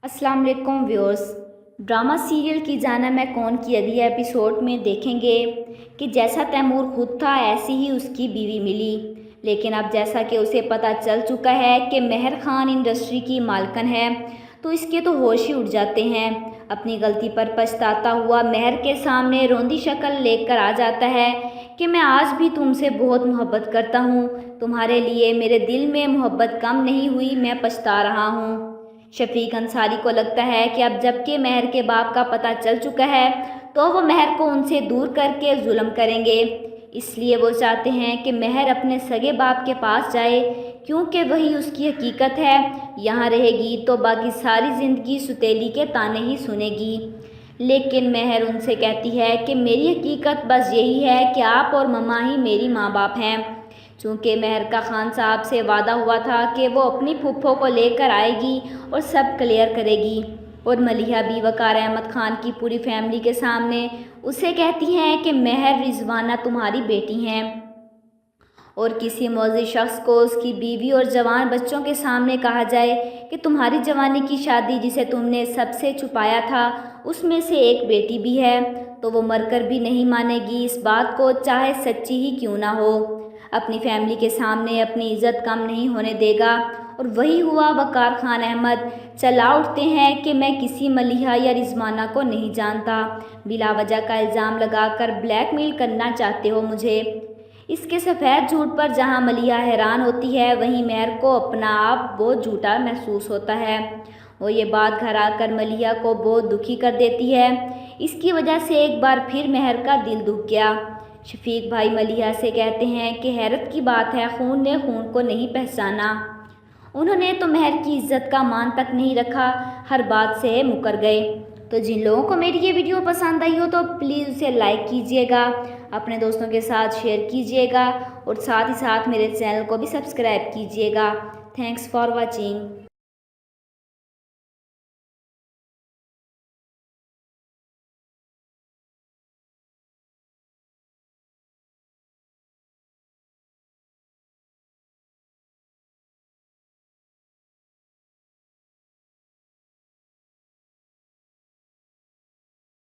अस्सलाम वालेकुम viewers. Drama serial की जाना मैं कौन की अगले एपिसोड में देखेंगे कि जैसा तैमूर खुद था ऐसी ही उसकी बीवी मिली। लेकिन अब जैसा कि उसे पता चल चुका है कि मेहर खान इंडस्ट्री की मालकन है, तो इसके तो होश ही उड़ जाते हैं। अपनी गलती पर पछताता हुआ मेहर के सामने रोंदी शक्ल लेकर आ जाता है कि मैं आज भी तुमसे बहुत मोहब्बत करता हूँ, तुम्हारे लिए मेरे दिल में मोहब्बत कम नहीं हुई, मैं पछता रहा हूँ। शफीक अंसारी को लगता है कि अब जबकि मेहर के बाप का पता चल चुका है तो वो मेहर को उनसे दूर करके जुल्म करेंगे। इसलिए वो चाहते हैं कि मेहर अपने सगे बाप के पास जाए, क्योंकि वही उसकी हकीकत है। यहाँ रहेगी तो बाकी सारी ज़िंदगी सुतेली के ताने ही सुनेगी। लेकिन मेहर उनसे कहती है कि मेरी हकीकत बस यही है कि आप और ममा ही मेरी माँ बाप हैं। चूँकि मेहर का खान साहब से वादा हुआ था कि वो अपनी फूफो को लेकर आएगी और सब क्लियर करेगी, और मलिहा भी वकार अहमद खान की पूरी फैमिली के सामने उसे कहती हैं कि मेहर रिजवाना तुम्हारी बेटी हैं। और किसी मौजी शख्स को उसकी बीवी और जवान बच्चों के सामने कहा जाए कि तुम्हारी जवानी की शादी जिसे तुमने सबसे छुपाया था उसमें से एक बेटी भी है, तो वो मरकर भी नहीं मानेगी इस बात को, चाहे सच्ची ही क्यों ना हो। अपनी फैमिली के सामने अपनी इज़्ज़त कम नहीं होने देगा। और वही हुआ। वकार खान अहमद चला उठते हैं कि मैं किसी मलिहा या रिजवाना को नहीं जानता, बिला वजह का इल्ज़ाम लगाकर ब्लैकमेल करना चाहते हो मुझे। इसके सफ़ेद झूठ पर जहां मलिहा हैरान होती है, वहीं मेहर को अपना आप बहुत झूठा महसूस होता है। वो ये बात घर आकर मलिहा को बहुत दुखी कर देती है। इसकी वजह से एक बार फिर मेहर का दिल दुख गया। शफीक भाई मलिहा से कहते हैं कि हैरत की बात है, खून ने खून को नहीं पहचाना। उन्होंने तो मेहर की इज्जत का मान तक नहीं रखा, हर बात से मुकर गए। तो जिन लोगों को मेरी ये वीडियो पसंद आई हो तो प्लीज़ उसे लाइक कीजिएगा, अपने दोस्तों के साथ शेयर कीजिएगा और साथ ही साथ मेरे चैनल को भी सब्सक्राइब कीजिएगा। Thanks for watching.